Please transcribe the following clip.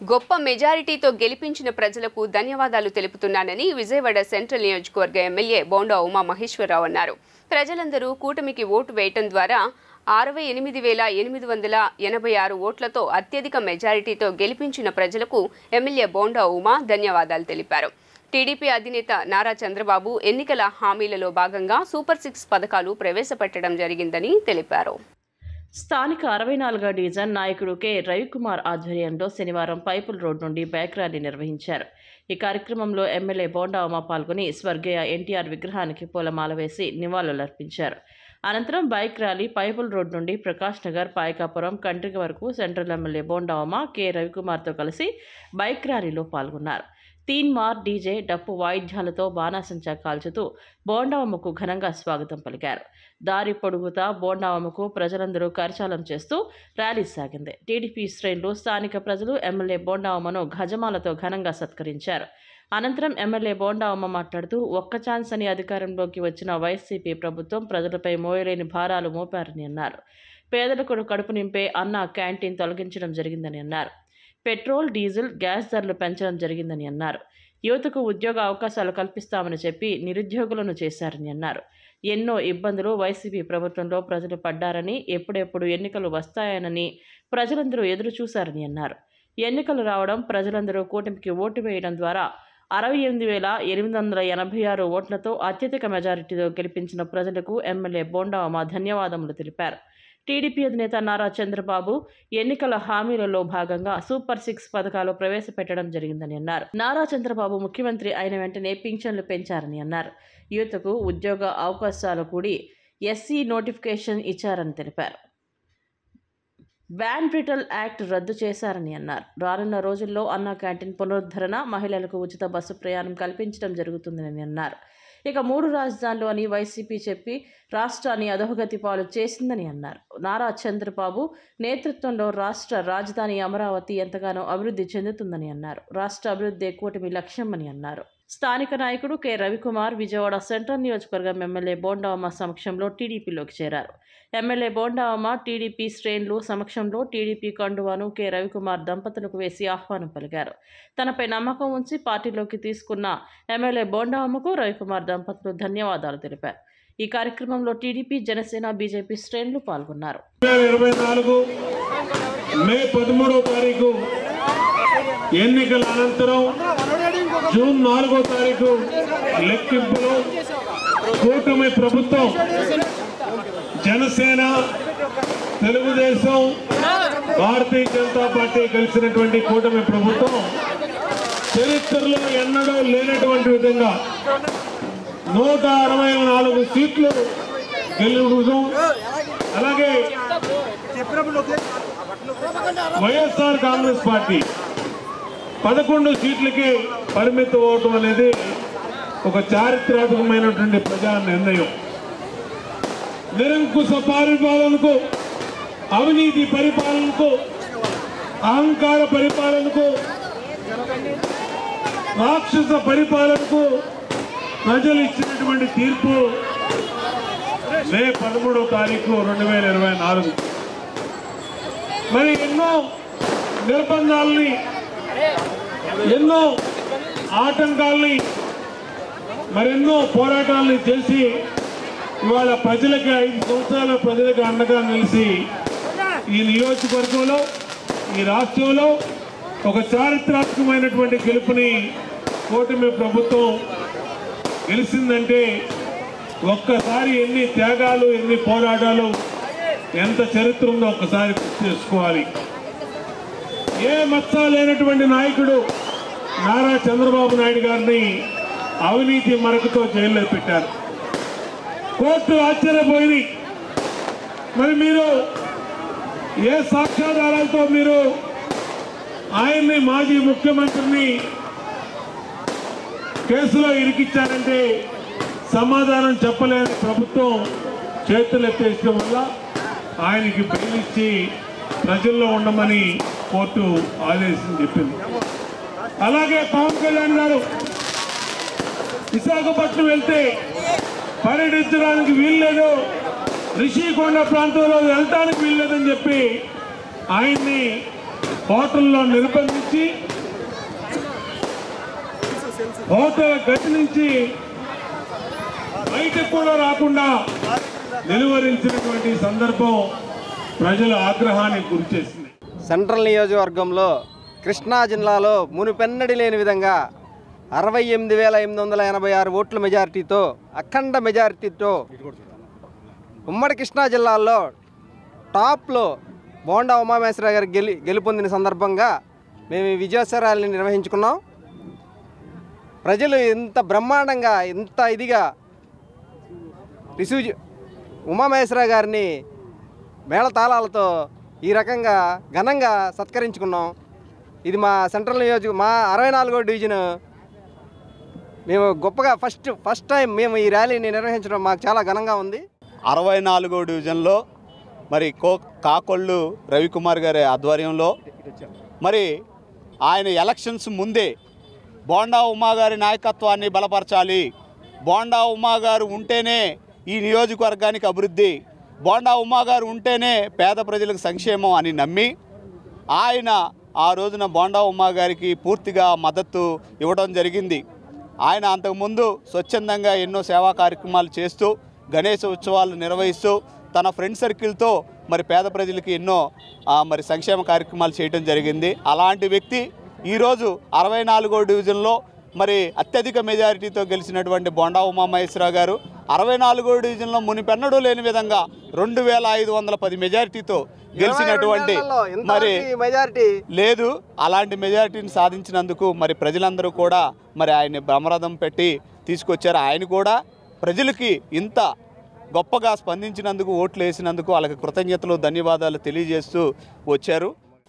గొప్ప మెజారిటీతో గెలిపించిన ప్రజలకు ధన్యవాదాలు తెలుపుతున్నానని విజయవాడ సెంట్రల్ నియోజకవర్గ ఎమ్మెల్యే బోండా ఉమా మహేశ్వరరావు అన్నారు. ప్రజలందరూ కూటమికి ఓటు వేయటం ద్వారా 68,886 ఓట్లతో అత్యధిక మెజారిటీతో గెలిపించిన ప్రజలకు ఎమ్మెల్యే బోండా ఉమా ధన్యవాదాలు తెలిపారు. టీడీపీ అధినేత నారా చంద్రబాబు ఎన్నికల హామీలలో భాగంగా సూపర్ 6 పథకాలు ప్రవేశపెట్టడం జరిగిందని తెలిపారు. స్థానిక 64వ డివిజన్ నాయకుడు కె రవికుమార్ ఆధ్వర్యంలో శనివారం పైపుల్ రోడ్ నుండి బైక్ ర్యాలీ నిర్వహించారు. ఈ కార్యక్రమంలో ఎమ్మెల్యే బోండా ఉమా పాల్గొని స్వర్గీయ ఎన్టీఆర్ విగ్రహానికి పూలమాల వేసి నివాళులర్పించారు. అనంతరం బైక్ ర్యాలీ పైపుల్ రోడ్ నుండి ప్రకాష్ నగర్, పాయకాపురం, కండ్రిగ వరకు central MLA Bonda Uma K రవికుమార్తో కలిసి బైక్ ర్యాలీలో పాల్గొన్నారు. తీన్మార్, డీజే, డప్పు వాయిద్యాలతో బాణాసంచా కాల్చుతూ బోండావమ్మకు ఘనంగా స్వాగతం పలికారు. దారి పొడుగుతా బోండావమ్మకు ప్రజలందరూ కరచాలం చేస్తూ ర్యాలీ సాగింది. టీడీపీ శ్రేణులు, స్థానిక ప్రజలు ఎమ్మెల్యే బోండావమ్మను గజమాలతో ఘనంగా సత్కరించారు. అనంతరం ఎమ్మెల్యే బోండావమ్మ మాట్లాడుతూ ఒక్క ఛాన్స్ అని అధికారంలోకి వచ్చిన వైసీపీ ప్రభుత్వం ప్రజలపై మోయలేని భారాలు మోపారని అన్నారు. పేదలకు కడుపు నింపే అన్న క్యాంటీన్ తొలగించడం జరిగిందని అన్నారు. పెట్రోల్, డీజిల్, గ్యాస్ ధరలు పెంచడం జరిగిందని అన్నారు. యువతకు ఉద్యోగ అవకాశాలు కల్పిస్తామని చెప్పి నిరుద్యోగులను చేశారని అన్నారు. ఎన్నో ఇబ్బందులు వైసీపీ ప్రభుత్వంలో ప్రజలు పడ్డారని, ఎప్పుడెప్పుడు ఎన్నికలు వస్తాయనని ప్రజలందరూ ఎదురు చూశారని అన్నారు. ఎన్నికలు రావడం, ప్రజలందరూ కూటమికి ఓటు వేయడం ద్వారా 68,886 ఓట్లతో అత్యధిక మెజారిటీతో గెలిపించిన ప్రజలకు ఎమ్మెల్యే బోండా ఉమా ధన్యవాదములు తెలిపారు. టీడీపీ అధినేత నారా చంద్రబాబు ఎన్నికల హామీలలో భాగంగా సూపర్ 6 పథకాలు ప్రవేశపెట్టడం జరిగిందని అన్నారు. నారా చంద్రబాబు ముఖ్యమంత్రి అయిన వెంటనే పింఛన్లు పెంచారని అన్నారు. యువతకు ఉద్యోగ అవకాశాలు కూడి ఎస్సీ నోటిఫికేషన్ ఇచ్చారని తెలిపారు. బ్యాన్ బ్రిటల్ యాక్ట్ రద్దు చేశారని అన్నారు. రానున్న రోజుల్లో అన్న క్యాంటీన్ పునరుద్ధరణ, మహిళలకు ఉచిత బస్సు ప్రయాణం కల్పించడం జరుగుతుందని అన్నారు. ఇక 3 రాజధానులు అని వైసీపీ చెప్పి రాష్ట్రాన్ని అధోగతి పాలు చేసిందని అన్నారు. నారా చంద్రబాబు నేతృత్వంలో రాష్ట్ర రాజధాని అమరావతి ఎంతగానో అభివృద్ధి చెందుతుందని అన్నారు. రాష్ట్ర అభివృద్ధి కూటమి లక్ష్యమని అన్నారు. స్థానిక నాయకుడు కె రవికుమార్ విజయవాడ సెంట్రల్ నియోజకవర్గం ఎమ్మెల్యే బోండా ఉమా సమక్షంలో టీడీపీలోకి చేరారు. ఎమ్మెల్యే బోండా ఉమా టీడీపీ శ్రేణులు సమక్షంలో టీడీపీ కండువాను కె రవికుమార్ దంపతులకు వేసి ఆహ్వానం పలికారు. తనపై నమ్మకం ఉంచి పార్టీలోకి తీసుకున్న ఎమ్మెల్యే బోండా ఉమకు రవికుమార్ దంపతులు ధన్యవాదాలు తెలిపారు. ఈ కార్యక్రమంలో టీడీపీ, జనసేన, బీజేపీ శ్రేణులు పాల్గొన్నారు. 2024 మే 13వ తారీఖు ఎన్నికల అనంతరం జూన్ 4వ తారీఖు లెక్కింపులో కూటమి ప్రభుత్వం జనసేన, తెలుగుదేశం, భారతీయ జనతా పార్టీ కలిసినటువంటి కూటమి ప్రభుత్వం చరిత్రలో ఎన్నడూ లేనటువంటి విధంగా 164 సీట్లు గెలుపు, అలాగే వైఎస్ఆర్ కాంగ్రెస్ పార్టీ 11 సీట్లకి పరిమితం అవటం అనేది ఒక చారిత్రాత్మకమైనటువంటి ప్రజా నిర్ణయం. నిరంకుశ పరిపాలనకు, అవినీతి పరిపాలనకు, అహంకార పరిపాలనకు, రాక్షస పరిపాలనకు ప్రజలు ఇచ్చినటువంటి తీర్పు మే 13వ తారీఖు 2024. మరి ఎన్నో నిర్బంధాలని, ఎన్నో ఆటంకాలని, మరెన్నో పోరాటాలని చేసి ఇవాళ ప్రజలకి 5 సంవత్సరాల ప్రజలకు అండగా నిలిచి ఈ నియోజకవర్గంలో, ఈ రాష్ట్రంలో ఒక చారిత్రాత్మకమైనటువంటి గెలుపుని కూటమి ప్రభుత్వం గెలిచిందంటే ఒక్కసారి ఎన్ని త్యాగాలు, ఎన్ని పోరాటాలు, ఎంత చరిత్ర ఉందో ఒక్కసారి గుర్తు చేసుకోవాలి. ఏ మచ్చ లేనటువంటి నాయకుడు నారా చంద్రబాబు నాయుడు గారిని అవినీతి మరకతో జైల్లో పెట్టారు. కోర్టు ఆశ్చర్యపోయింది. మరి మీరు ఏ సాక్ష్యాధారాలతో మీరు ఆయన్ని, మాజీ ముఖ్యమంత్రిని కేసులో ఇరికిచ్చారంటే సమాధానం చెప్పలేని ప్రభుత్వం చేతులు ఎత్తేయడం వల్ల ఆయనకి బెయిల్ ఇచ్చి ప్రజల్లో ఉండమని కోర్టు ఆదేశం చెప్పింది. అలాగే పవన్ కళ్యాణ్ గారు విశాఖపట్నం వెళ్తే పర్యటించడానికి వీల్లేదు, రిషికొండ ప్రాంతంలో వెళ్ళడానికి వీల్లేదని చెప్పి ఆయన్ని హోటల్లో నిర్బంధించి హోటల్ గది నుంచి బయటకు కూడా రాకుండా నిలువరించినటువంటి సందర్భం ప్రజల ఆగ్రహానికి గురిచేసింది. సెంట్రల్ నియోజకవర్గంలో కృష్ణా జిల్లాలో మునుపెన్నడి లేని విధంగా 68,886 ఓట్ల మెజారిటీతో అఖండ మెజారిటీతో ఉమ్మడి కృష్ణా జిల్లాలో టాప్లో బోండా ఉమామహేశ్వరరావు గారు గెలుపొందిన సందర్భంగా మేము ఈ విజయోత్సవ ర్యాలీని నిర్వహించుకున్నాం. ప్రజలు ఇంత బ్రహ్మాండంగా ఇంత ఇదిగా ఉమామహేశ్వరరావు గారిని మేళతాళాలతో ఈ రకంగా ఘనంగా సత్కరించుకున్నాం. ఇది మా సెంట్రల్ మా 64వ డివిజన్ మేము గొప్పగా ఫస్ట్ టైం మేము ఈ ర్యాలీని నిర్వహించడం మాకు చాలా ఘనంగా ఉంది. 64వ డివిజన్లో మరి కాకొల్లు రవికుమార్ గారి ఆధ్వర్యంలో మరి ఆయన ఎలక్షన్స్ ముందే బోండా ఉమా గారి నాయకత్వాన్ని బలపరచాలి, బోండా ఉమా గారు ఉంటేనే ఈ నియోజకవర్గానికి అభివృద్ధి, బోండా ఉమా గారు ఉంటేనే పేద ప్రజలకు సంక్షేమం అని నమ్మి ఆయన ఆ రోజున బోండా ఉమా గారికి పూర్తిగా మద్దతు ఇవ్వడం జరిగింది. ఆయన అంతకుముందు స్వచ్ఛందంగా ఎన్నో సేవా కార్యక్రమాలు చేస్తూ గణేశ ఉత్సవాలు నిర్వహిస్తూ తన ఫ్రెండ్ సర్కిల్తో మరి పేద ప్రజలకి ఎన్నో మరి సంక్షేమ కార్యక్రమాలు చేయడం జరిగింది. అలాంటి వ్యక్తి ఈరోజు 64వ డివిజన్లో మరి అత్యధిక మెజారిటీతో గెలిచినటువంటి బోండా ఉమామహేశ్వరరావు గారు 64వ డివిజన్లో మునిపెన్నడూ లేని విధంగా 2,510 మెజారిటీతో గెలిచినటువంటి మరి మెజారిటీ లేదు. అలాంటి మెజారిటీని సాధించినందుకు మరి ప్రజలందరూ కూడా మరి ఆయన్ని బ్రహ్మరథం పెట్టి తీసుకొచ్చారు. ఆయన కూడా ప్రజలకి ఇంత గొప్పగా స్పందించినందుకు, ఓట్లు వేసినందుకు వాళ్ళకి కృతజ్ఞతలు, ధన్యవాదాలు తెలియజేస్తూ వచ్చారు.